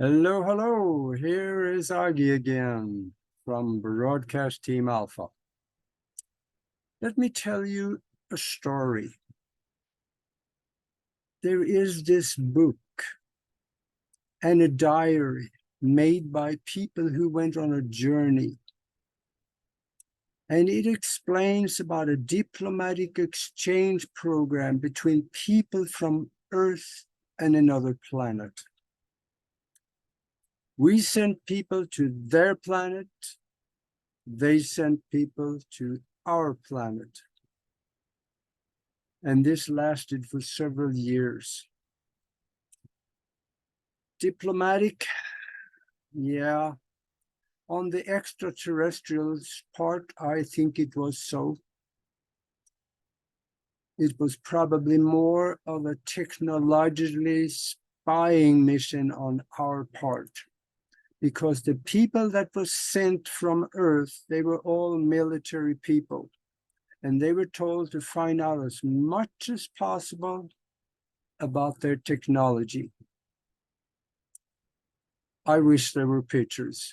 Hello, hello. Here is Aage again from Broadcast Team Alpha. Let me tell you a story. There is this book and a diary made by people who went on a journey. And it explains about a diplomatic exchange program between people from Earth and another planet. We sent people to their planet. They sent people to our planet. And this lasted for several years. Diplomatic, yeah. On the extraterrestrials part, I think it was so. It was probably more of a technologically spying mission on our part, because the people that were sent from Earth, they were all military people. And they were told to find out as much as possible about their technology. I wish there were pictures,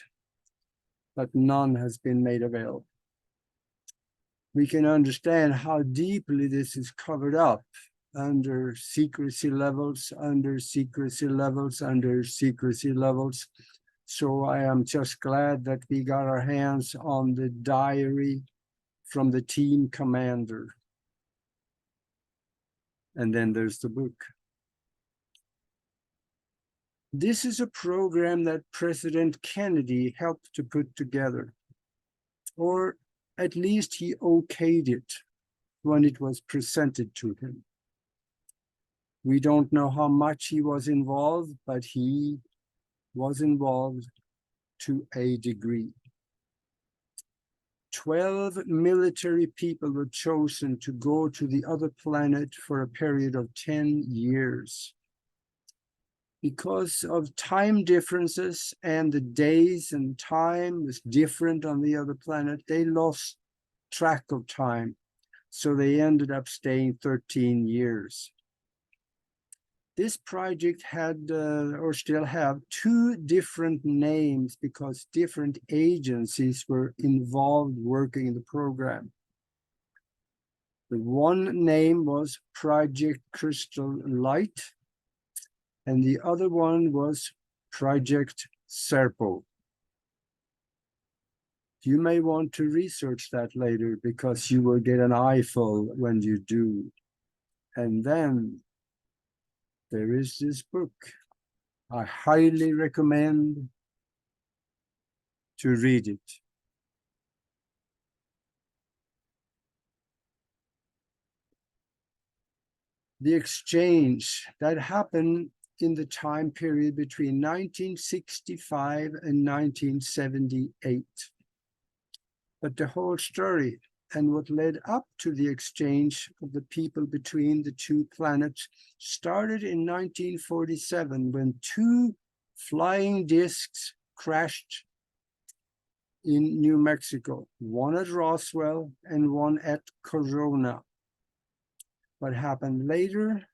but none has been made available. We can understand how deeply this is covered up under secrecy levels, under secrecy levels, under secrecy levels. So I am just glad that we got our hands on the diary from the team commander. And then there's the book. This is a program that President Kennedy helped to put together, or at least he okayed it when it was presented to him. We don't know how much he was involved, but he was involved to a degree. 12 military people were chosen to go to the other planet for a period of 10 years. Because of time differences and the days and time was different on the other planet, they lost track of time. So they ended up staying 13 years. This project had, or still have, 2 different names because different agencies were involved working in the program. The one name was Project Crystal Light, and the other one was Project Serpo. You may want to research that later because you will get an eyeful when you do. And then there is this book. I highly recommend to read it. The exchange that happened in the time period between 1965 and 1978. But the whole story and what led up to the exchange of the people between the 2 planets started in 1947 when 2 flying discs crashed in New Mexico, one at Roswell and one at Corona. What happened later?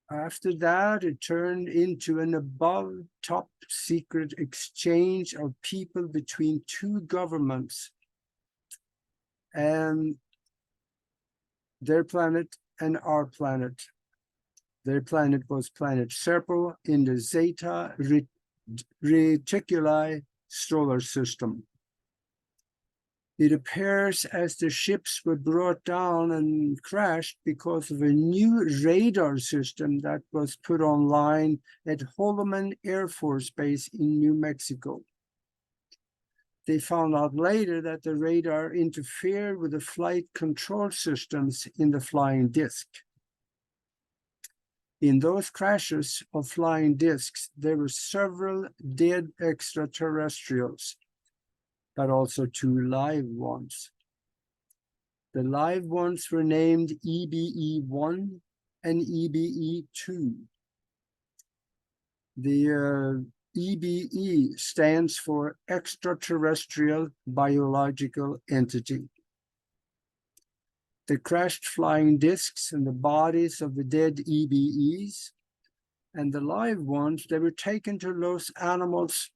After that, it turned into an above top secret exchange of people between 2 governments and their planet and our planet. Their planet was planet Serpo in the Zeta Reticuli solar system. It appears as the ships were brought down and crashed because of a new radar system that was put online at Holloman Air Force Base in New Mexico. They found out later that the radar interfered with the flight control systems in the flying disc. In those crashes of flying discs, there were several dead extraterrestrials, but also 2 live ones. The live ones were named EBE-1 and EBE-2. The EBE stands for Extraterrestrial Biological Entity. The crashed flying discs and the bodies of the dead EBEs And the live ones, they were taken to Los Alamos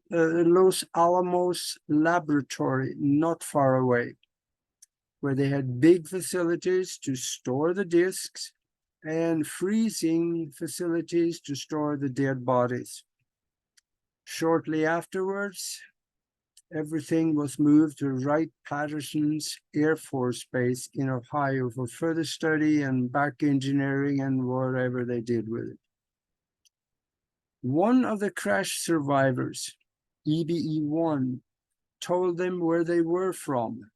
laboratory, not far away, where they had big facilities to store the discs and freezing facilities to store the dead bodies. Shortly afterwards, everything was moved to Wright-Patterson's Air Force Base in Ohio for further study and back engineering and whatever they did with it. One of the crash survivors, EBE-1, told them where they were from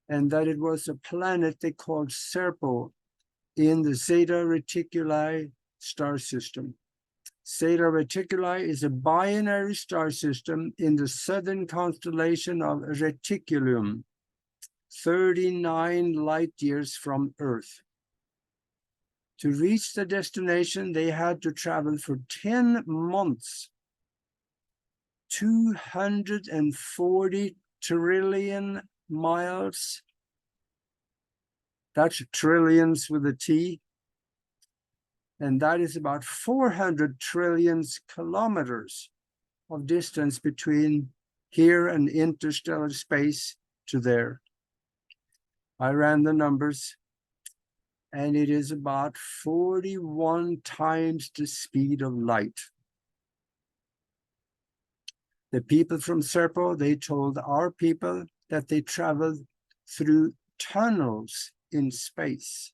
and that it was a planet they called Serpo in the Zeta Reticuli star system. Zeta Reticuli is a binary star system in the southern constellation of Reticulum, 39 light years from Earth. To reach the destination, they had to travel for 10 months, 240 trillion miles. That's trillions with a T. And that is about 400 trillion kilometers of distance between here and interstellar space to there. I ran the numbers, and it is about 41 times the speed of light. The people from Serpo, they told our people that they traveled through tunnels in space.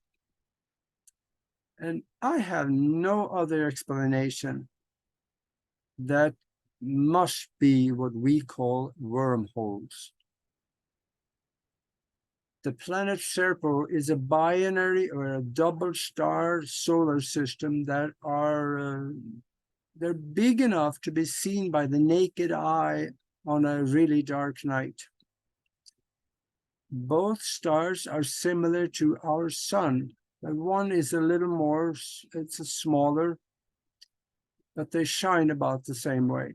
And I have no other explanation. That must be what we call wormholes. The planet Serpo is a binary or a double star solar system that are they're big enough to be seen by the naked eye on a really dark night. Both stars are similar to our sun. One is a little more, it's a smaller, but they shine about the same way.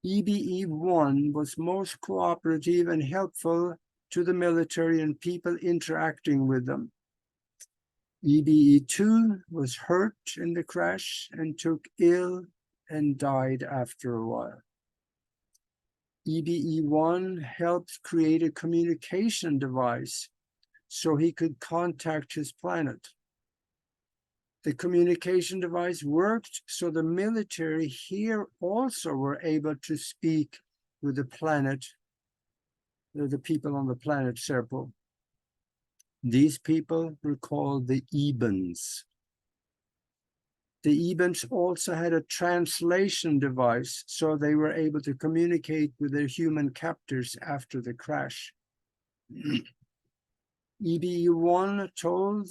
EBE-1 was most cooperative and helpful to the military and people interacting with them. EBE-2 was hurt in the crash and took ill and died after a while. EBE-1 helped create a communication device so he could contact his planet. The communication device worked so the military here also were able to speak with the planet, the people on the planet Serpo. These people were called the Ebens. The Ebens also had a translation device, so they were able to communicate with their human captors after the crash. EBE-1 told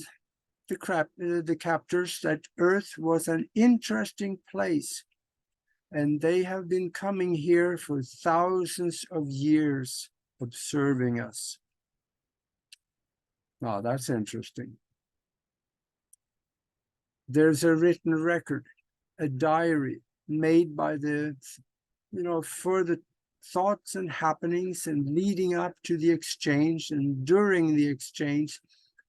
the captors that Earth was an interesting place, and they have been coming here for thousands of years observing us. Now, that's interesting. There's a written record, a diary made by for the thoughts and happenings and leading up to the exchange and during the exchange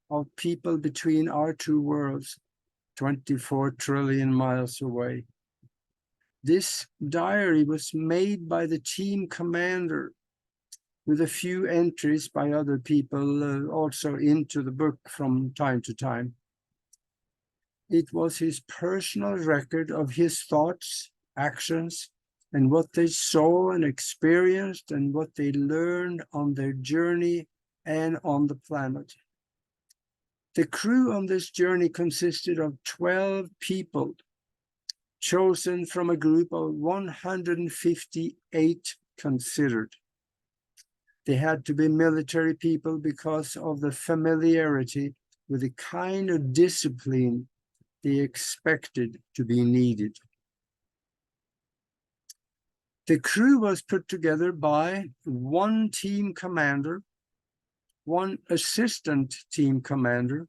of people between our two worlds, 24 trillion miles away. This diary was made by the team commander with a few entries by other people also into the book from time to time. It was his personal record of his thoughts, actions, and what they saw and experienced and what they learned on their journey and on the planet. The crew on this journey consisted of 12 people, chosen from a group of 158 considered. They had to be military people because of the familiarity with the kind of discipline they expected to be needed. The crew was put together by one team commander, one assistant team commander,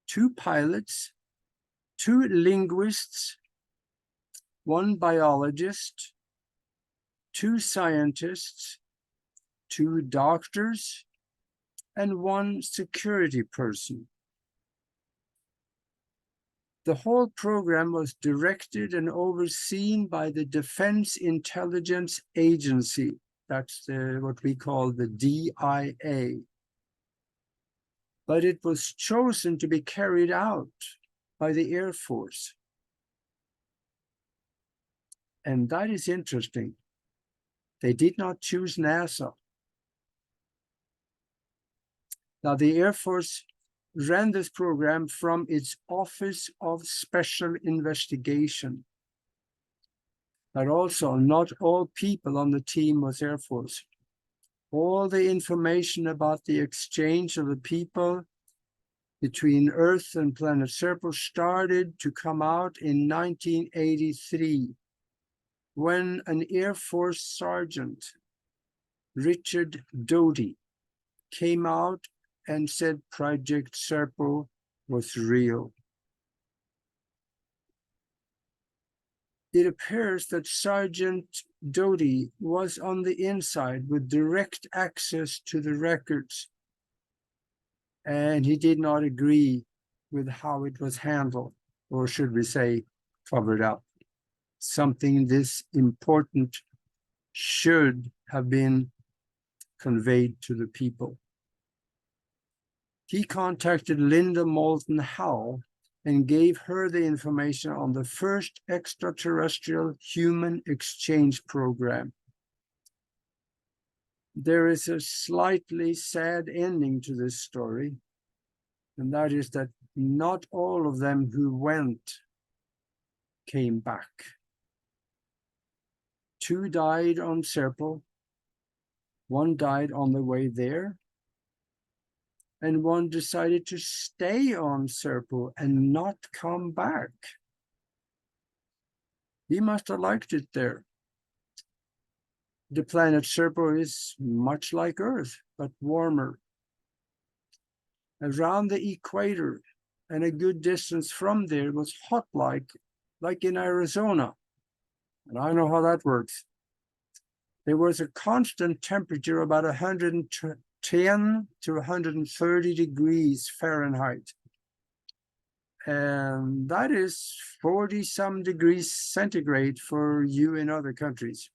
2 pilots, 2 linguists, 1 biologist, 2 scientists, 2 doctors, and 1 security person. The whole program was directed and overseen by the Defense Intelligence Agency. That's what we call the DIA. But it was chosen to be carried out by the Air Force. And that is interesting. They did not choose NASA. Now, the Air Force ran this program from its Office of Special Investigation. But also, not all people on the team was Air Force. All the information about the exchange of the people between Earth and planet Serpo started to come out in 1983, when an Air Force sergeant, Richard Doty, came out and said Project Serpo was real. It appears that Sergeant Doty was on the inside with direct access to the records, and he did not agree with how it was handled, or should we say, covered up. Something this important should have been conveyed to the people. He contacted Linda Moulton Howe and gave her the information on the first extraterrestrial human exchange program. There is a slightly sad ending to this story, and that is that not all of them who went came back. 2 died on Serpo, 1 died on the way there, and 1 decided to stay on Serpo and not come back. He must have liked it there. The planet Serpo is much like Earth, but warmer. Around the equator and a good distance from there was hot like in Arizona. And I know how that works. There was a constant temperature about 110 to 130 degrees Fahrenheit. And that is 40 some degrees centigrade for you in other countries.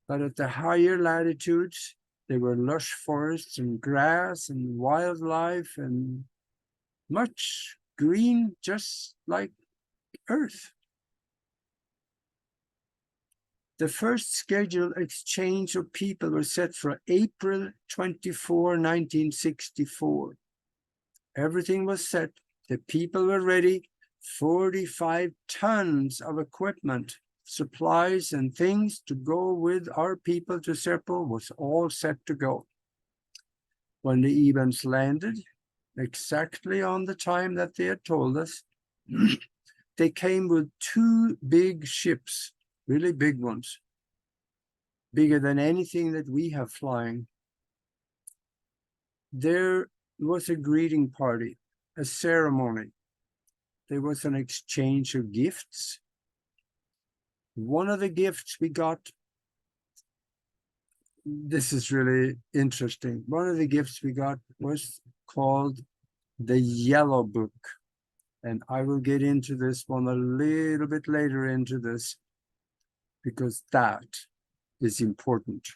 But at the higher latitudes, there were lush forests and grass and wildlife and much green, just like Earth. The first scheduled exchange of people was set for April 24, 1964. Everything was set. The people were ready. 45 tons of equipment, supplies, and things to go with our people to Serpo was all set to go. When the events landed, exactly on the time that they had told us, they came with 2 big ships, really big ones, bigger than anything that we have flying. There was a greeting party, a ceremony. There was an exchange of gifts. One of the gifts we got, this is really interesting. One of the gifts we got was called the Yellow Book. And I will get into this one a little bit later into this, because that is important.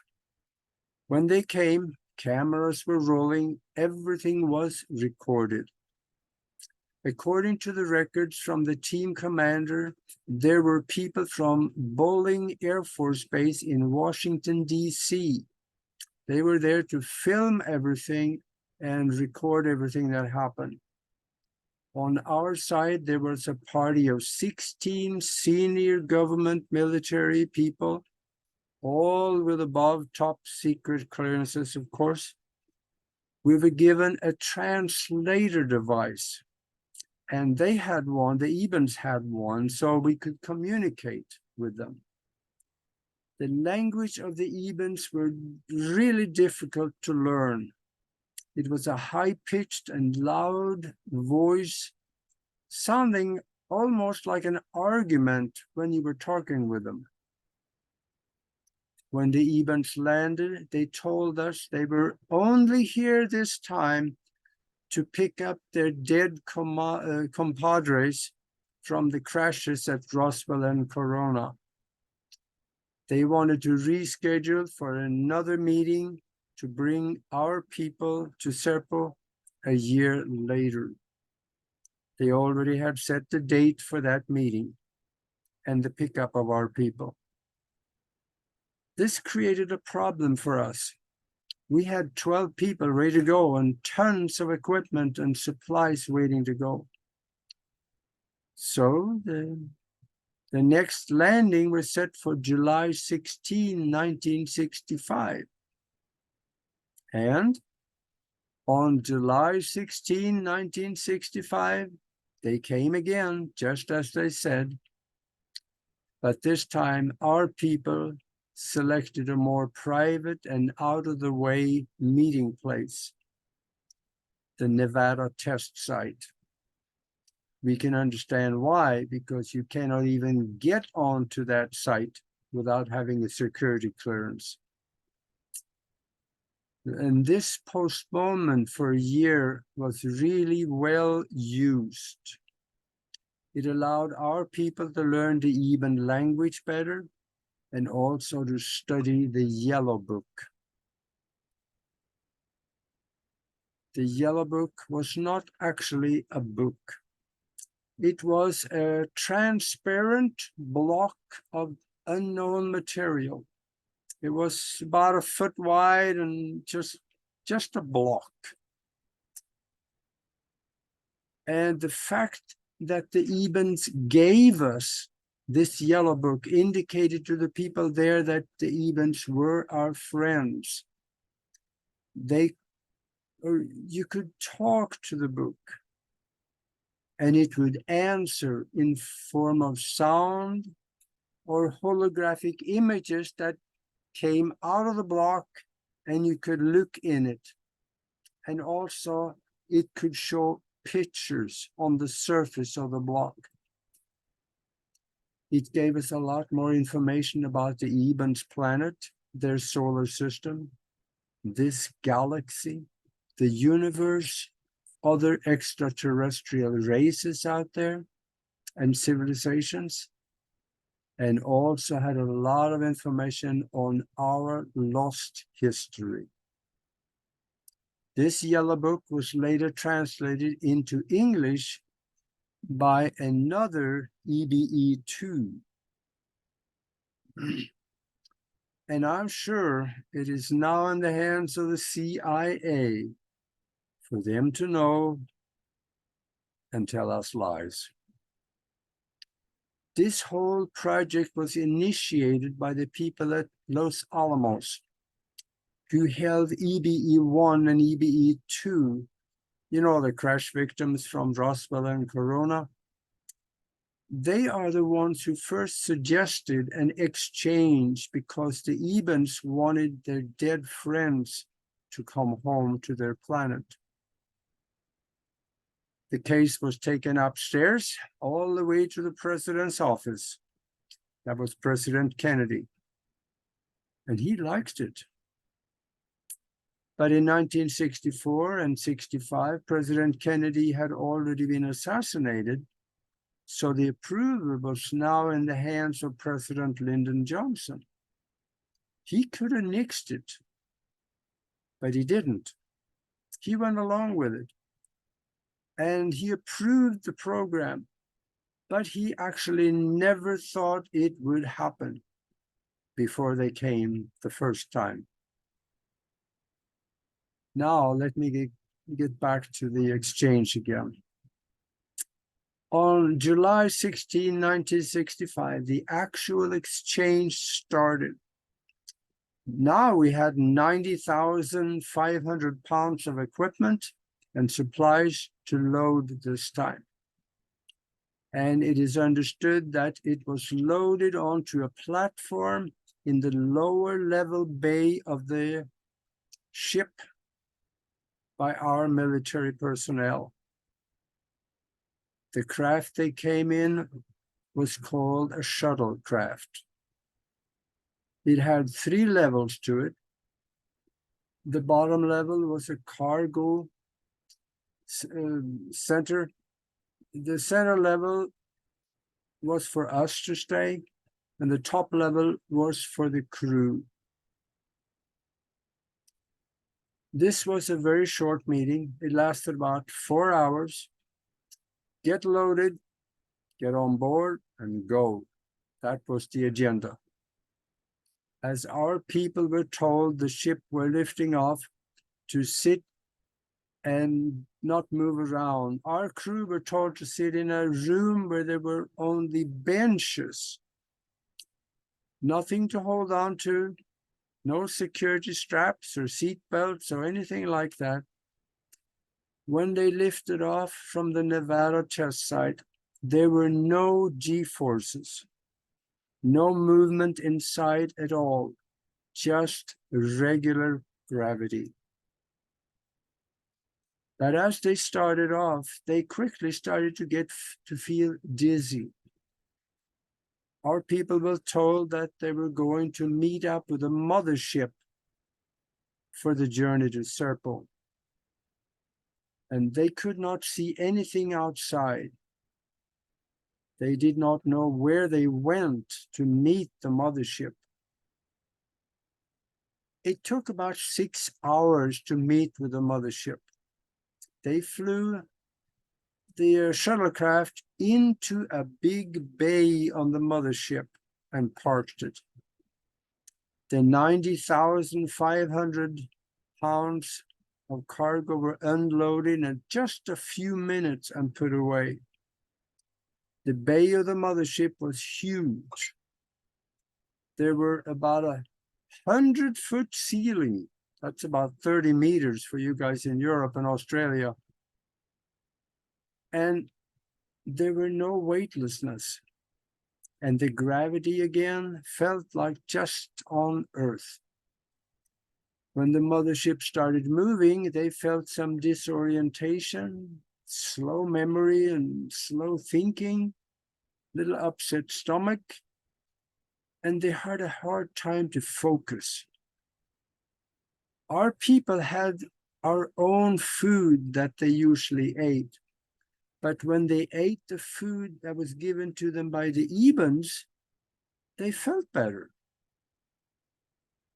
When they came, cameras were rolling, everything was recorded. According to the records from the team commander, there were people from Bolling Air Force Base in Washington, D.C. They were there to film everything and record everything that happened. On our side, there was a party of 16 senior government military people, all with above top secret clearances, of course. We were given a translator device, and they had one, the Ebens had one, so we could communicate with them. The language of the Ebens were really difficult to learn. It was a high-pitched and loud voice, sounding almost like an argument when you were talking with them. When the Ebens landed, they told us they were only here this time to pick up their dead compadres from the crashes at Roswell and Corona. They wanted to reschedule for another meeting to bring our people to Serpo a year later. They already had set the date for that meeting and the pickup of our people. This created a problem for us. We had 12 people ready to go and tons of equipment and supplies waiting to go. So the next landing was set for July 16, 1965. And on July 16, 1965, they came again, just as they said. But this time, our people selected a more private and out-of-the-way meeting place, the Nevada test site. We can understand why, because you cannot even get onto that site without having a security clearance. And this postponement for a year was really well used. It allowed our people to learn the Iban language better and also to study the Yellow Book. The Yellow Book was not actually a book. It was a transparent block of unknown material. It was about a foot wide and just a block. And the fact that the Ibans gave us this Yellow Book indicated to the people there that the Ibans were our friends. You could talk to the book, and it would answer in form of sound or holographic images that came out of the block, and you could look in it. And also, it could show pictures on the surface of the block. It gave us a lot more information about the Iban's planet, their solar system, this galaxy, the universe, other extraterrestrial races out there, and civilizations, and also had a lot of information on our lost history. This Yellow Book was later translated into English by another EBE2. And I'm sure it is now in the hands of the CIA for them to know and tell us lies. This whole project was initiated by the people at Los Alamos, who held EBE1 and EBE2, you know, the crash victims from Roswell and Corona. They are the ones who first suggested an exchange because the Ibans wanted their dead friends to come home to their planet. The case was taken upstairs all the way to the president's office. That was President Kennedy. And he liked it. But in 1964 and 65, President Kennedy had already been assassinated. So the approval was now in the hands of President Lyndon Johnson. He could have nixed it, but he didn't. He went along with it. And he approved the program, but he actually never thought it would happen before they came the first time. Now, let me get back to the exchange again. On July 16, 1965, the actual exchange started. Now we had 90,500 pounds of equipment and supplies to load this time. And it is understood that it was loaded onto a platform in the lower level bay of the ship by our military personnel. The craft they came in was called a shuttlecraft. It had 3 levels to it. The bottom level was a cargo center. The center level was for us to stay, and the top level was for the crew. This was a very short meeting. It lasted about 4 hours. Get loaded, get on board, and go. That was the agenda. As our people were told the ship were lifting off, to sit and not move around. Our crew were told to sit in a room where there were only benches, nothing to hold on to, no security straps or seat belts or anything like that. When they lifted off from the Nevada test site, there were no G-forces, no movement inside at all, just regular gravity. But as they started off, they quickly started to get to feel dizzy. Our people were told that they were going to meet up with a mothership for the journey to Serpo. And they could not see anything outside. They did not know where they went to meet the mothership. It took about 6 hours to meet with the mothership. They flew the shuttlecraft into a big bay on the mothership and parked it. The 90,500 pounds of cargo were unloaded in just a few minutes and put away. The bay of the mothership was huge. There were about 100-foot ceiling. That's about 30 meters for you guys in Europe and Australia. And there were no weightlessness. And the gravity again felt like just on Earth. When the mothership started moving, they felt some disorientation, slow memory and slow thinking, little upset stomach, and they had a hard time to focus. Our people had our own food that they usually ate. But when they ate the food that was given to them by the Ebens, they felt better.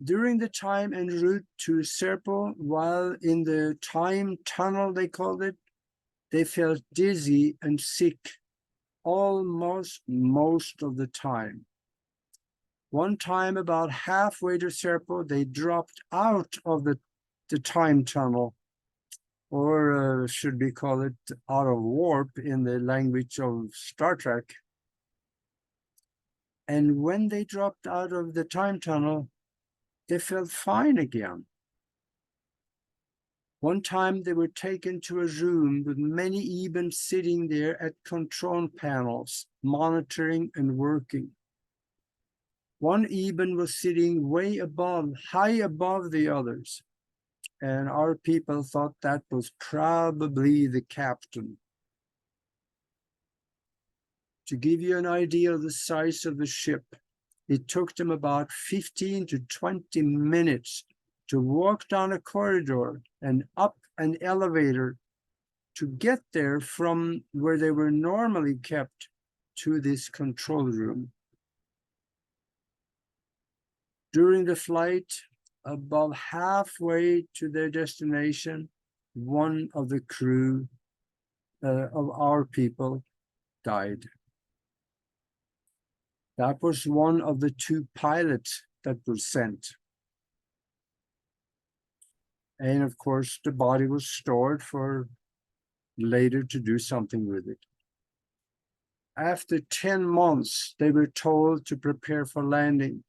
During the time en route to Serpo, while in the time tunnel, they called it, they felt dizzy and sick almost most of the time. One time, about halfway to Serpo, they dropped out of the time tunnel, or should we call it out of warp in the language of Star Trek. And when they dropped out of the time tunnel, they felt fine again. One time they were taken to a room with many Ebens sitting there at control panels, monitoring and working. One Eben was sitting way above, high above the others. And our people thought that was probably the captain. To give you an idea of the size of the ship, it took them about 15 to 20 minutes to walk down a corridor and up an elevator to get there from where they were normally kept to this control room. During the flight, about halfway to their destination, one of the crew of our people died. That was one of the 2 pilots that were sent. And of course, the body was stored for later to do something with it. After 10 months, they were told to prepare for landing.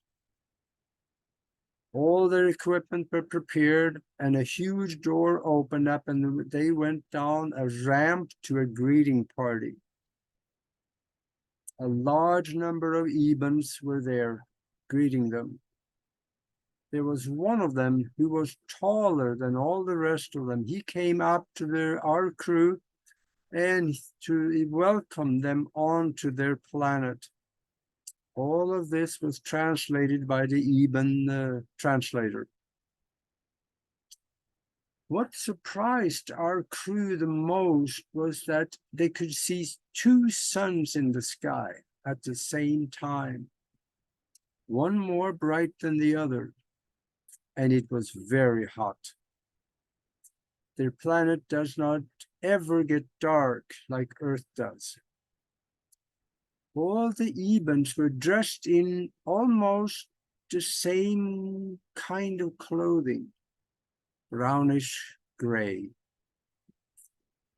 All their equipment were prepared and a huge door opened up and they went down a ramp to a greeting party. A large number of Ebens were there greeting them. There was one of them who was taller than all the rest of them. He came up to our crew and to welcome them onto their planet. All of this was translated by the Eben translator. What surprised our crew the most was that they could see two suns in the sky at the same time, one more bright than the other, and it was very hot. Their planet does not ever get dark like Earth does. All the Ebens were dressed in almost the same kind of clothing, brownish gray.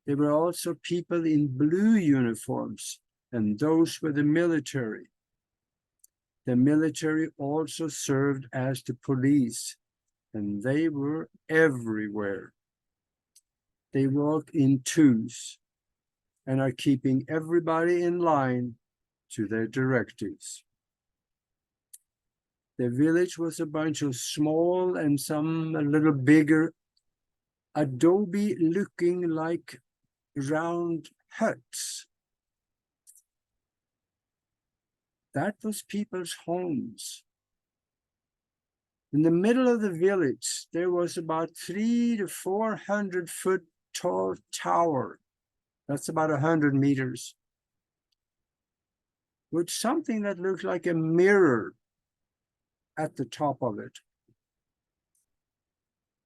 There were also people in blue uniforms, and those were the military. The military also served as the police, and they were everywhere. They walk in twos and are keeping everybody in line to their directives. The village was a bunch of small and some a little bigger, adobe looking like round huts. That was people's homes. In the middle of the village, there was about 300 to 400 foot tall tower. That's about 100 meters. With something that looked like a mirror at the top of it.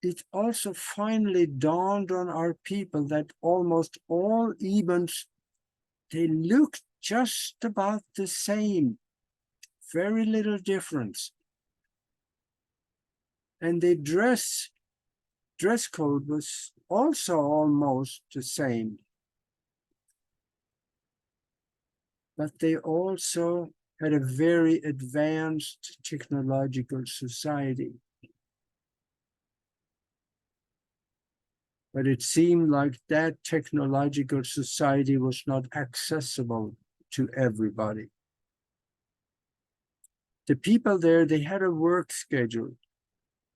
It also finally dawned on our people that almost all Ebens, they looked just about the same, very little difference. And the dress code was also almost the same. But they also had a very advanced technological society. But it seemed like that technological society was not accessible to everybody. The people there, they had a work schedule,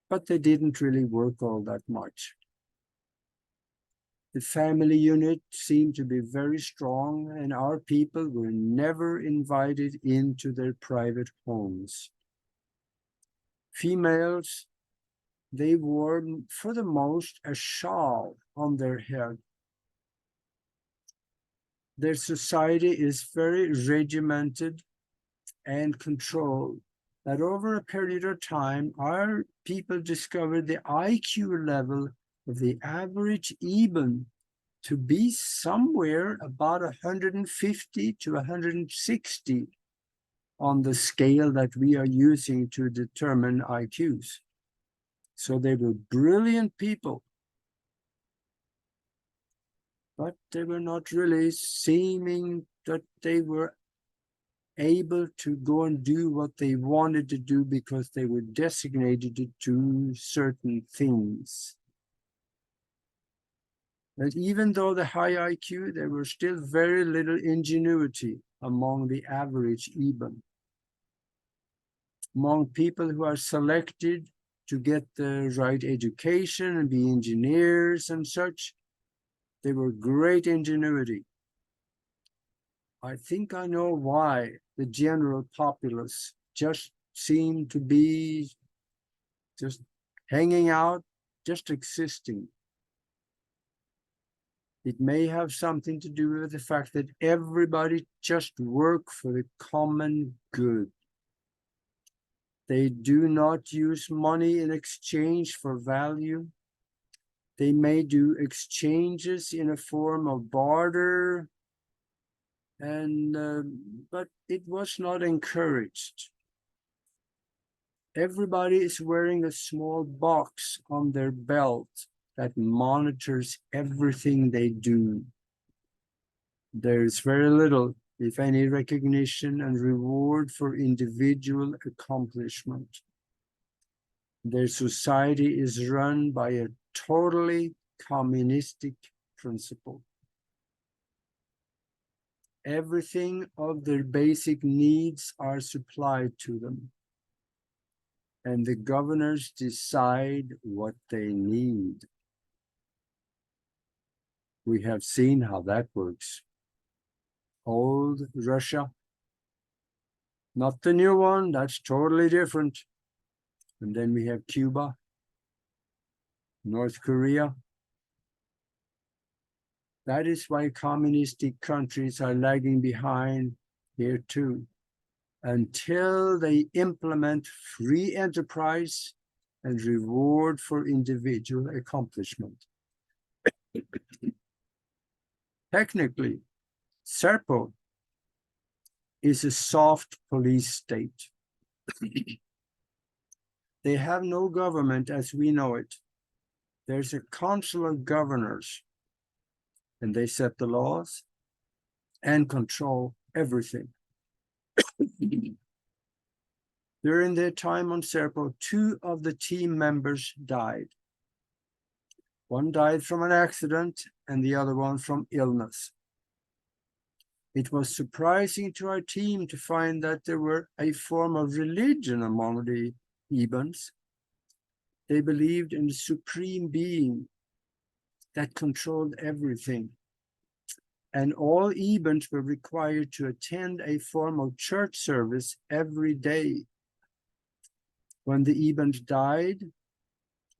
but they didn't really work all that much. The family unit seemed to be very strong, and our people were never invited into their private homes. Females, they wore, for the most, a shawl on their head. Their society is very regimented and controlled. That over a period of time, our people discovered the IQ level of the average Eben to be somewhere about 150 to 160 on the scale that we are using to determine IQs. So they were brilliant people, but they were not really seeming that they were able to go and do what they wanted to do because they were designated to do certain things. But even though the high IQ, there was still very little ingenuity among the average Eben. Among people who are selected to get the right education and be engineers and such, they were great ingenuity. I think I know why the general populace just seemed to be just hanging out, just existing. It may have something to do with the fact that everybody just work for the common good. They do not use money in exchange for value. They may do exchanges in a form of barter, and but it was not encouraged. Everybody is wearing a small box on their belt that monitors everything they do. There's very little, if any, recognition and reward for individual accomplishment. Their society is run by a totally communistic principle. Everything of their basic needs are supplied to them, and the governors decide what they need. We have seen how that works. Old Russia, not the new one, that's totally different. And then we have Cuba. North Korea. That is why communistic countries are lagging behind here too, until they implement free enterprise and reward for individual accomplishment. Technically, Serpo is a soft police state. They have no government as we know it. There's a council of governors, and they set the laws and control everything. During their time on Serpo, 2 of the team members died. One died from an accident and the other one from illness. It was surprising to our team to find that there were a form of religion among the Ebens. They believed in the supreme being that controlled everything. And all Ebens were required to attend a formal church service every day. When the Ebens died,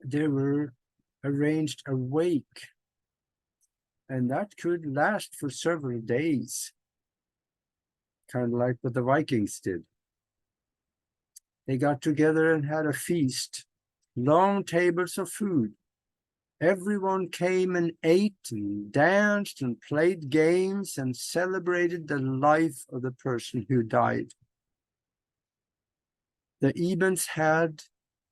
they were arranged a wake, and that could last for several days, kind of like what the Vikings did. They got together and had a feast, long tables of food. Everyone came and ate and danced and played games and celebrated the life of the person who died. The Ebens had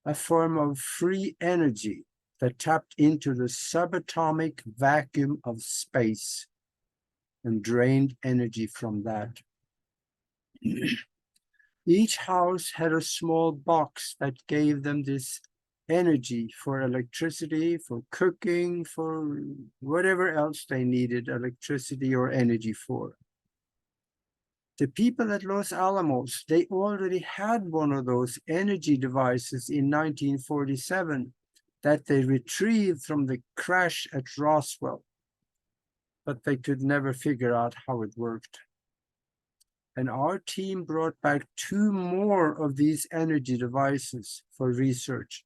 a form of free energy that tapped into the subatomic vacuum of space and drained energy from that. Each house had a small box that gave them this energy for electricity, for cooking, for whatever else they needed electricity or energy for. The people at Los Alamos, they already had one of those energy devices in 1947 that they retrieved from the crash at Roswell, but they could never figure out how it worked. And our team brought back 2 more of these energy devices for research.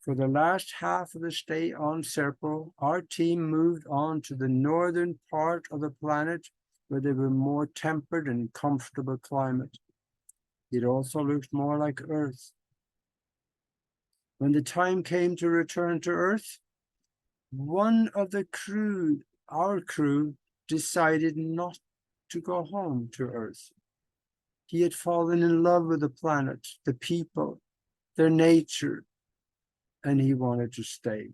For the last half of the stay on Serpo, our team moved on to the northern part of the planet where there were more tempered and comfortable climate. It also looked more like Earth. When the time came to return to Earth, one of the crew, our crew, decided not to go home to Earth. He had fallen in love with the planet, the people, their nature, and he wanted to stay.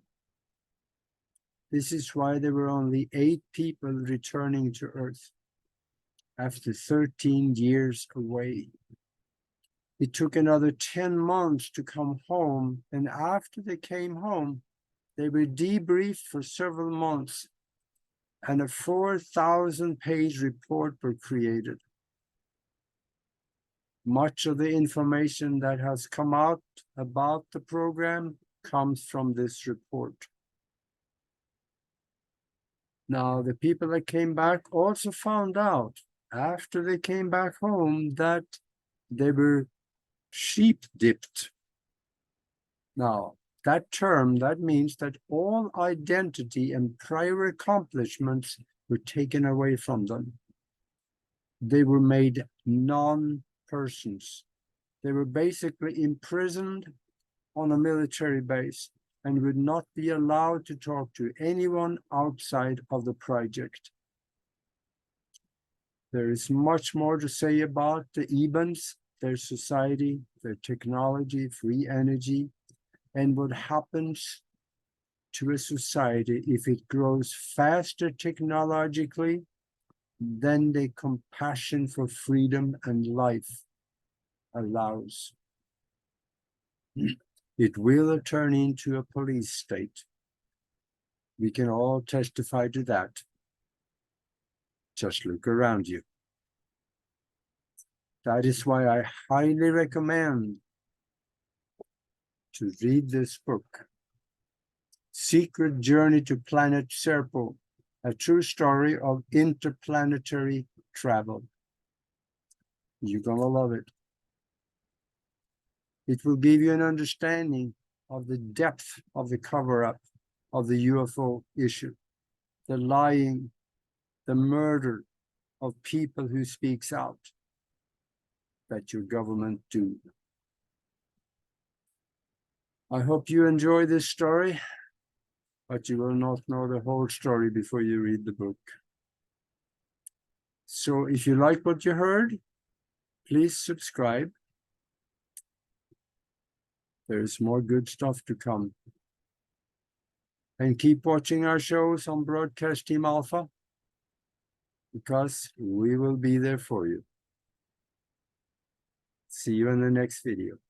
This is why there were only 8 people returning to Earth after 13 years away. It took another 10 months to come home, and after they came home, they were debriefed for several months, and a 4,000-page report was created. Much of the information that has come out about the program comes from this report. Now, the people that came back also found out after they came back home that they were sheep dipped. Now, that term, that means that all identity and prior accomplishments were taken away from them. They were made non-persons. They were basically imprisoned on a military base and would not be allowed to talk to anyone outside of the project. There is much more to say about the Ebens, their society, their technology, free energy, and what happens to a society if it grows faster technologically than the compassion for freedom and life allows. It will turn into a police state. We can all testify to that. Just look around you. That is why I highly recommend to read this book, Secret Journey to Planet Serpo, a true story of interplanetary travel. You're gonna love it. It will give you an understanding of the depth of the cover-up of the UFO issue, the lying, the murder of people who speaks out, that your government do. I hope you enjoy this story, but you will not know the whole story before you read the book. So if you like what you heard, please subscribe. There's more good stuff to come. And keep watching our shows on Broadcast Team Alpha, because we will be there for you. See you in the next video.